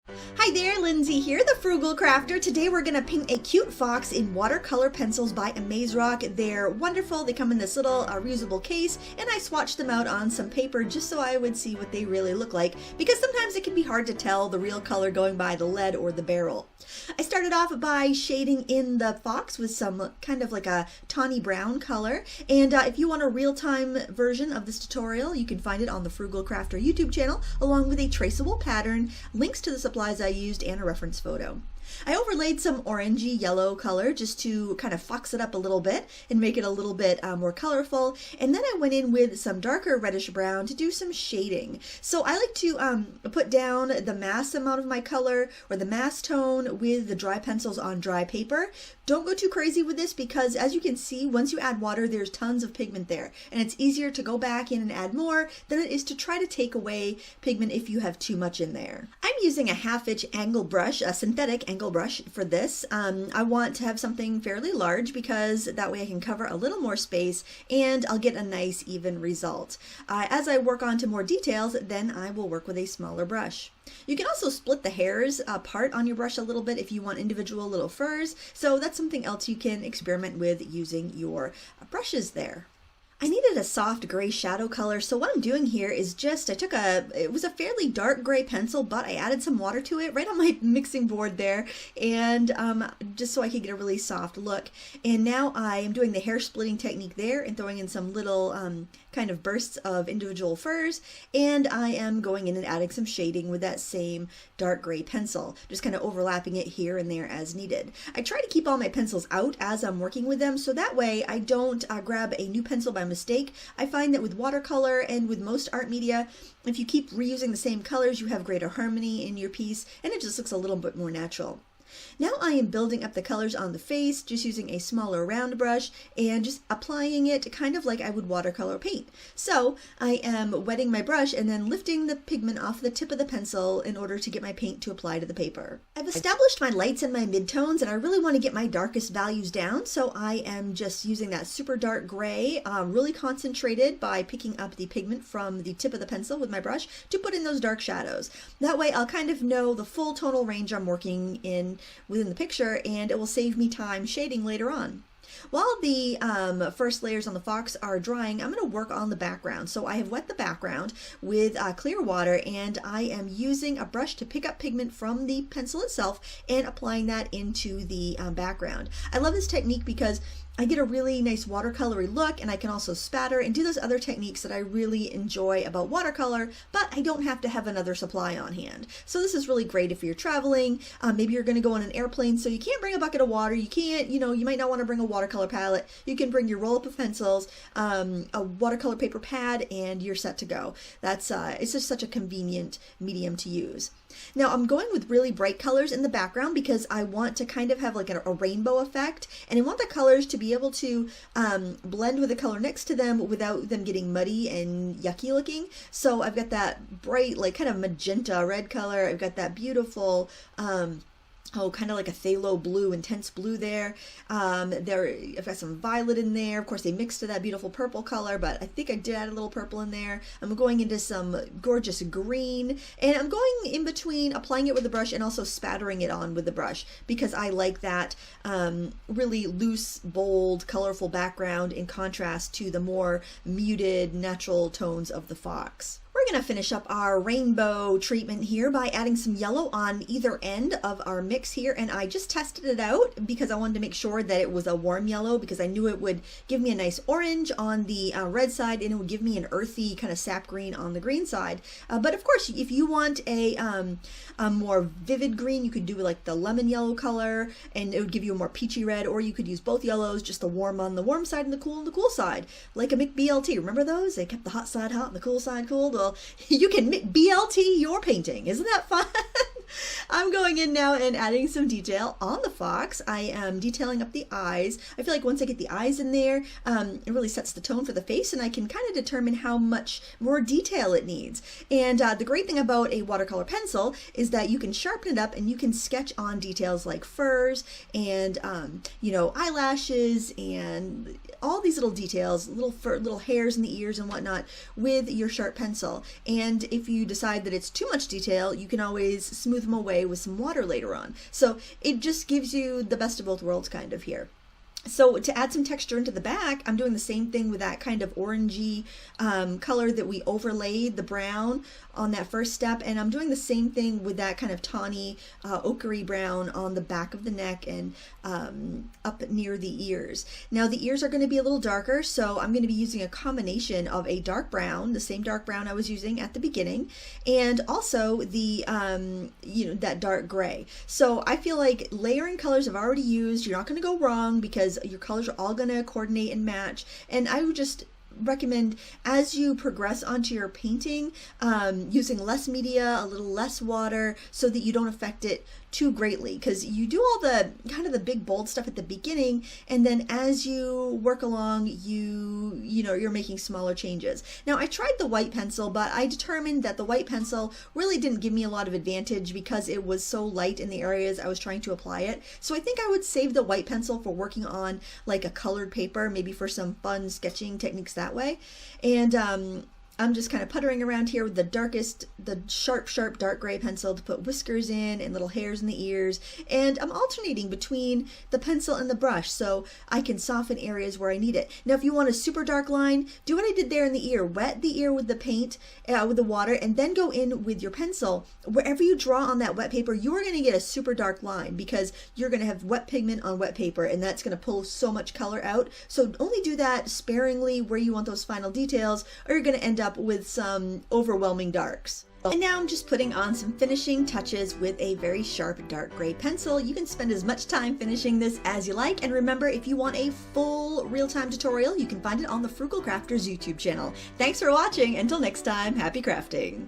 Hi there, Lindsay here, the Frugal Crafter. Today we're going to paint a cute fox in watercolor pencils by Amazrock. They're wonderful. They come in this little reusable case, and I swatched them out on some paper just so I would see what they really look like, because sometimes it can be hard to tell the real color going by the lead or the barrel. I started off by shading in the fox with some kind of like a tawny brown color, and if you want a real-time version of this tutorial, you can find it on the Frugal Crafter YouTube channel, along with a traceable pattern, links to the supplies I used, and a reference photo. I overlaid some orangey yellow color just to kind of fox it up a little bit and make it a little bit more colorful, and then I went in with some darker reddish brown to do some shading. So I like to put down the mass amount of my color, or the mass tone, with the dry pencils on dry paper. Don't go too crazy with this, because as you can see, once you add water, there's tons of pigment there, and it's easier to go back in and add more than it is to try to take away pigment if you have too much in there. I'm using a 1/2" angle brush, a synthetic angle brush for this. I want to have something fairly large because that way I can cover a little more space and I'll get a nice even result. As I work on to more details, then I will work with a smaller brush. You can also split the hairs apart on your brush a little bit if you want individual little furs, so that's something else you can experiment with using your brushes there. I needed a soft gray shadow color, so what I'm doing here is just, it was a fairly dark gray pencil, but I added some water to it right on my mixing board there, and just so I could get a really soft look. And now I am doing the hair splitting technique there and throwing in some little kind of bursts of individual furs, and I am going in and adding some shading with that same dark gray pencil, just kind of overlapping it here and there as needed. I try to keep all my pencils out as I'm working with them, so that way I don't grab a new pencil by mistake. I find that with watercolor and with most art media, if you keep reusing the same colors, you have greater harmony in your piece, and it just looks a little bit more natural. Now I am building up the colors on the face, just using a smaller round brush and just applying it kind of like I would watercolor paint. So I am wetting my brush and then lifting the pigment off the tip of the pencil in order to get my paint to apply to the paper. I've established my lights and my midtones, and I really want to get my darkest values down, so I am just using that super dark gray, really concentrated by picking up the pigment from the tip of the pencil with my brush to put in those dark shadows. That way I'll kind of know the full tonal range I'm working in within the picture, and it will save me time shading later on. While the first layers on the fox are drying, I'm going to work on the background. So I have wet the background with clear water, and I am using a brush to pick up pigment from the pencil itself and applying that into the background. I love this technique because I get a really nice watercolory look, and I can also spatter and do those other techniques that I really enjoy about watercolor, but I don't have to have another supply on hand. So this is really great if you're traveling. Maybe you're going to go on an airplane, so you can't bring a bucket of water. You can't, you might not want to bring a watercolor palette. You can bring your roll-up of pencils, a watercolor paper pad, and you're set to go. It's just such a convenient medium to use. Now I'm going with really bright colors in the background because I want to kind of have like a rainbow effect, and I want the colors to be able to blend with the color next to them without them getting muddy and yucky looking. So I've got that bright, like kind of magenta red color. I've got that beautiful kind of like a phthalo blue, intense blue there. I've got some violet in there. Of course, they mixed to that beautiful purple color, but I think I did add a little purple in there. I'm going into some gorgeous green, and I'm going in between applying it with the brush and also spattering it on with the brush, because I like that really loose, bold, colorful background in contrast to the more muted, natural tones of the fox. We're going to finish up our rainbow treatment here by adding some yellow on either end of our mix here, and I just tested it out because I wanted to make sure that it was a warm yellow, because I knew it would give me a nice orange on the red side, and it would give me an earthy kind of sap green on the green side. But of course, if you want a more vivid green, you could do like the lemon yellow color, and it would give you a more peachy red, or you could use both yellows, just the warm on the warm side and the cool on the cool side, like a McBLT. Remember those? They kept the hot side hot and the cool side cool. Well, you can BLT your painting. Isn't that fun? I'm going in now and adding some detail on the fox. I am detailing up the eyes. I feel like once I get the eyes in there, it really sets the tone for the face, and I can kind of determine how much more detail it needs. And the great thing about a watercolor pencil is that you can sharpen it up and you can sketch on details like furs and eyelashes and all these little details, little hairs in the ears and whatnot with your sharp pencil. And if you decide that it's too much detail, you can always smooth them away gray with some water later on. So it just gives you the best of both worlds kind of here. So to add some texture into the back, I'm doing the same thing with that kind of orangey color that we overlaid the brown on that first step, and I'm doing the same thing with that kind of tawny ochre brown on the back of the neck and up near the ears. Now the ears are going to be a little darker, so I'm going to be using a combination of a dark brown, the same dark brown I was using at the beginning, and also the that dark gray. So I feel like layering colors I've already used. You're not going to go wrong because your colors are all going to coordinate and match, and I would just recommend as you progress onto your painting using less media, a little less water, so that you don't affect it too greatly, because you do all the kind of the big bold stuff at the beginning, and then as you work along you're making smaller changes. Now I tried the white pencil, but I determined that the white pencil really didn't give me a lot of advantage because it was so light in the areas I was trying to apply it. So I think I would save the white pencil for working on like a colored paper, maybe for some fun sketching techniques that way. And I'm just kind of puttering around here with the sharp dark gray pencil to put whiskers in and little hairs in the ears. And I'm alternating between the pencil and the brush so I can soften areas where I need it. Now, if you want a super dark line, do what I did there in the ear. Wet the ear with the paint, with the water, and then go in with your pencil. Wherever you draw on that wet paper, you are going to get a super dark line because you're going to have wet pigment on wet paper, and that's going to pull so much color out. So only do that sparingly where you want those final details, or you're going to end up with some overwhelming darks. And now I'm just putting on some finishing touches with a very sharp dark gray pencil. You can spend as much time finishing this as you like, and remember, if you want a full real-time tutorial, you can find it on the Frugal Crafters YouTube channel. Thanks for watching. Until next time, happy crafting!